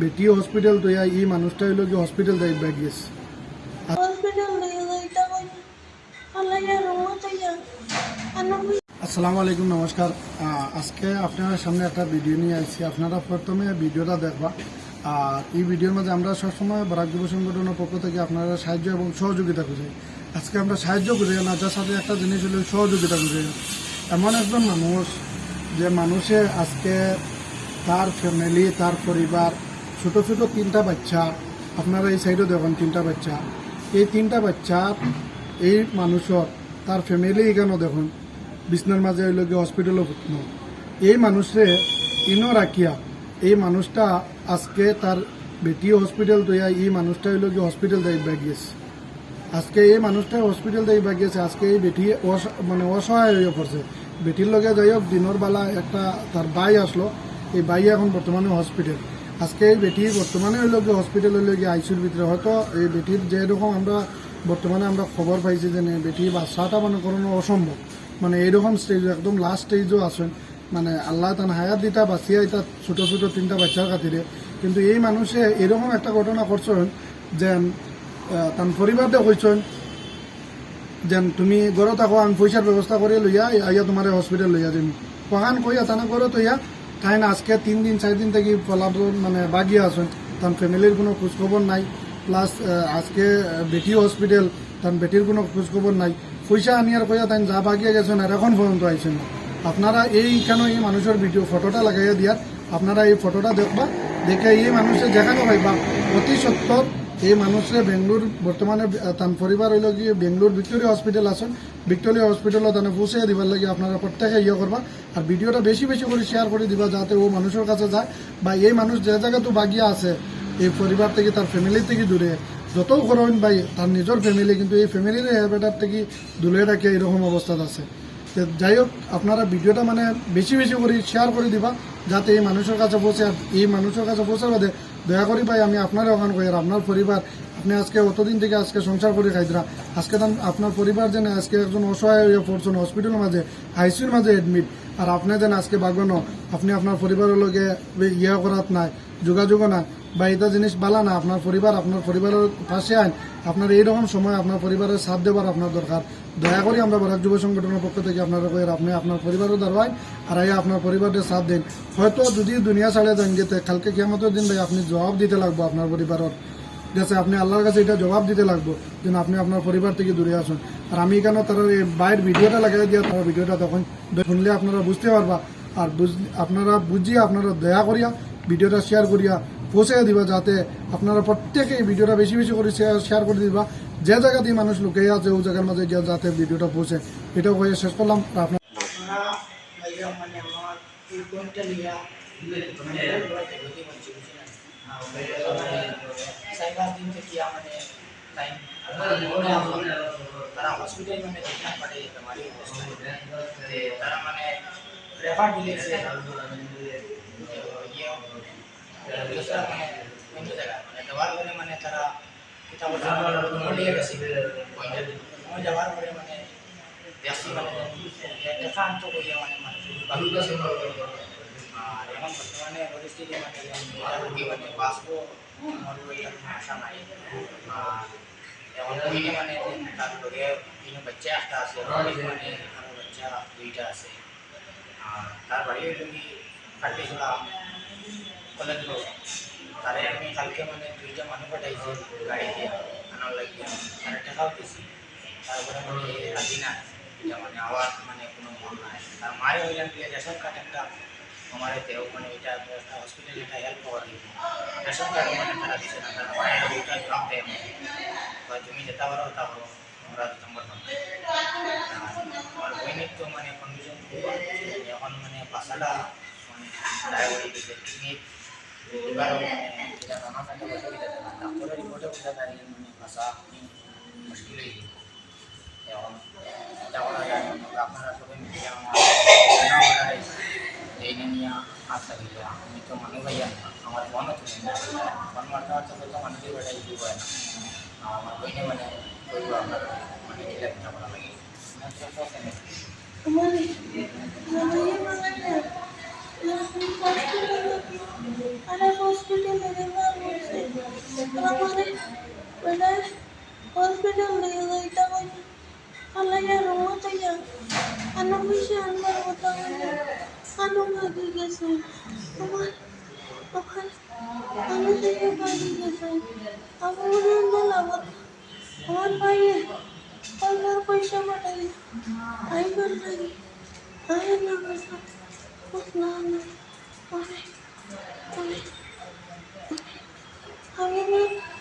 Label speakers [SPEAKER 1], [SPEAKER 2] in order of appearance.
[SPEAKER 1] বেটি hospital তো এই মানুষটা হইল কি হসপিটাল যাই গেছে। আসসালামু আলাইকুম, নমস্কার। আজকে আপনার সামনে একটা ভিডিও নিয়ে আসছি। আপনারা প্রথমে ভিডিওটা দেখবা। আর এই ভিডিওর মাঝে আমরা সবসময় বরাক যুব সংগঠনের পক্ষ থেকে আপনারা সাহায্য এবং সহযোগিতা খুঁজে। আজকে আমরা সাহায্য খুঁজে না, যার সাথে একটা জিনিস হলো সহযোগিতা খুঁজে। এমন একজন মানুষ যে মানুষে আজকে তার ফ্যামিলি, তার পরিবার, ছোট ছোট তিনটা বাচ্চা, আপনারা এই সাইডে দেখুন তিনটা বাচ্চা, এই তিনটা বাচ্চা এই মানুষের তার ফ্যামিলি এখানেও দেখুন বিছনার মাঝে হইল গিয়ে হসপিটালও ফুটনো। এই মানুষে ইনো রাখিয়া এই মানুষটা আজকে তার বেটিও হসপিটাল তৈয়া এই মানুষটা হইল গিয়ে হসপিটাল যাইবা গিয়েছে। আজকে এই মানুষটা হসপিটাল যাইবা গিয়েছে। আজকে এই বেটি মানে অসহায় হয়ে পড়ছে। বেটির লগে যাই হোক দিনের বেলা একটা তার ভাই আসলো, এই ভাই এখন বর্তমানে হসপিটাল। আজকে এই বেটি বর্তমানে হইল গিয়ে হসপিটাল হইল গিয়ে আইসিউর ভিতরে। হয়তো এই বেটির যেরকম আমরা বর্তমানে আমরা খবর পাইছি যে বেটির বাচ্চাটা মানে কোনো অসম্ভব, মানে এইরকম স্টেজ একদম লাস্ট স্টেজও আসেন। মানে আল্লাহ তান হায়াত দিতা বাঁচিয়া এটা ছোটো ছোটো তিনটা বাচ্চার খাতিরে। কিন্তু এই মানুষে এরকম একটা ঘটনা করছেন যে তার পরিবারটা কইছেন যেন তুমি ঘরে থাকো, আমি পয়সার ব্যবস্থা করে লইয়া আইয়া তোমার হসপিটাল লইয়া যাবি। কখান কইয়া তানা ঘরে তৈয়া তাই না আজকে 3 দিন 4 দিন থেকে মানে বাগিয়ে আসেন। তার ফ্যামিলির কোনো খোঁজখবর নাই। প্লাস আজকে বেটিও হসপিটাল, তার বেটির কোনো খোঁজখবর নাই। পয়সা আনিয়ার কইয়া তাই যা বাগিয়ে গেছেন আর এখন পর্যন্ত আইসেন না। আপনারা কেন এই মানুষের ভিডিও ফটোটা লাগাইয়া দিয়ার, আপনারা এই ফটোটা দেখবা, দেখে এই মানুষের যেখানে পাইবা অতি সত্তর এই মানুষের বেঙ্গলোর বর্তমানে তার পরিবার হইল গিয়ে বেঙ্গলোর ভিক্টোরিয়া হসপিটাল আসেন। ভিক্টোরিয়া হসপিটালও তানে পৌঁছে দিবার লাগে আপনারা প্রত্যেকে করবা। আর ভিডিওটা বেশি বেশি করে শেয়ার করে দিবা যাতে ও মানুষের কাছে যায়। বা এই মানুষ যে জায়গা তো বাগিয়া আছে এই পরিবার থেকে, তার ফ্যামিলি থেকে দূরে যতও করেন ভাই তার নিজের ফ্যামিলি, কিন্তু এই ফ্যামিলির হ্যাবিটার থেকে দূরে রাখে এরকম অবস্থা আছে। যাই হোক, আপনারা ভিডিওটা মানে বেশি বেশি করে শেয়ার করে দিবা যাতে এই মানুষের কাছে পৌঁছে। আর এই মানুষের কাছে পৌঁছার বাদে দয়া করি ভাই আমি আপনার ওখান করি আর আপনার পরিবার, আপনি আজকে অতদিন থেকে আজকে সংসার করে খাইতরা, আজকে আপনার পরিবার যেন আজকে একজন অসহায় হয়ে পড়ছেন হসপিটালের মাঝে, আইসিউর মাঝে এডমিট, আর আপনি যেন আজকে বাগানো আপনি আপনার পরিবারের লগে ইয়ে করাত নাই, যোগাযোগও না বা এটা জিনিস বালা না। আপনার পরিবারের পাশে আইন, আপনার এইরকম সময় আপনার পরিবারের সাথ দেবার আপনার দরকার। দয়া করি আমরা বরাক যুব সংগঠনের পক্ষ থেকে আপনারা আপনি আপনার পরিবারও দাঁড়ান আর আপনার পরিবারের সাথ দিন। হয়তো যদি দুনিয়া ছাড়ে যান যেতে কালকে কিয়ামতের দিন ভাই আপনি জবাব দিতে লাগবো আপনার পরিবারের কাছে, আপনি আল্লাহর কাছে এটা জবাব দিতে লাগবো যেন আপনি আপনার পরিবার থেকে দূরে আসুন। আর আমি কেন তারা এই বাইরের ভিডিওটা লাগাই দিয়া তারা ভিডিওটা তখন শুনলে আপনারা বুঝতে পারবা। আর আপনারা বুঝিয়ে আপনারা দয়া করিয়া ভিডিওটা শেয়ার করিয়া পৌঁছে দিবা যাতে আপনারা প্রত্যেকে এই ভিডিওটা বেশি বেশি করে শেয়ার করে দিবা। যে জায়গাতে মানুষ লুকিয়ে আছে ওই জায়গার মাঝে গিয়ে যাতে ভিডিওটা পৌঁছে। এটাও হয়ে শেষ করলাম।
[SPEAKER 2] তারা হসপিটাল মানে তারা মানে রেফার দিলেছে অন্য জায়গায় মানে দেওয়ার পরে মানে তারা যাওয়ার পরে মানে দেখছি মানে একান্ত করিয়া মানে মানুষ আর এখন বর্তমানে পরিস্থিতি মানে মানে বাঁচবো আশা নাই। আর এখন ওইনে মানে তার লগে বাচ্চা একটা আছে, মানে আরো বাচ্চা 2টা আছে। আর তার বাড়ি তুমি কাটতে ছোড়া কলেজ লোক তারে আমি কালকে মানে 2টা মানুষ পাঠাইছি গাড়ি দিয়ে আনার লাগিয়ে, আর টাকাও দিয়েছি। তারপরে মানে রাজি না, এটা মানে আওয়াজ মানে কোনো মন নাই। তার মায়ের হইলাম গিয়ে রেশন কার্ড একটা আমার দেও মানে এটা একটা হসপিটালে একটা হেল্প পাওয়া দিই রেশন কার্ড মানে তারা দিচ্ছে না। তার মায়ের ওইটা ড্রপ দেয় তুমি যেতে পারো তা পারো আমরা দিতাম পারতাম। আমার বইনের তো মানে কন্ডিশন এখন মানে বাসাটা মানে ড্রাইভারি দিতে তুমি এবার মানে এটা নানান একটা অসুবিধা ডাক্তারের রিপোর্টে বোঝা যায় মানে বাসা মুশকিল হয়ে গেছে। এখন এটা বলা যায় আপনারা সবাই মিলে আমার জেনে নিয়ে আসতে গেলে আমি তো মানুষ ভাইয়া আমার মনও তুলে না মন মারতে মারতে তো মানুষের বেটাই শুরু হয় না। আমার বইনে মানে করবো আপনার মানে এটা পিঠা করা লাগে
[SPEAKER 3] हॉस्पिटल ले गई तब अल्लाह रूम तो या अनु विषय अंदर होता है अनु भागी कैसे अमर अमर अनु से ये भागी कैसे अब मुझे अंदर लगा और भाई और मेरा पैसा बताइए आई कर रही आई ना पैसा उस ना ना अरे अरे अरे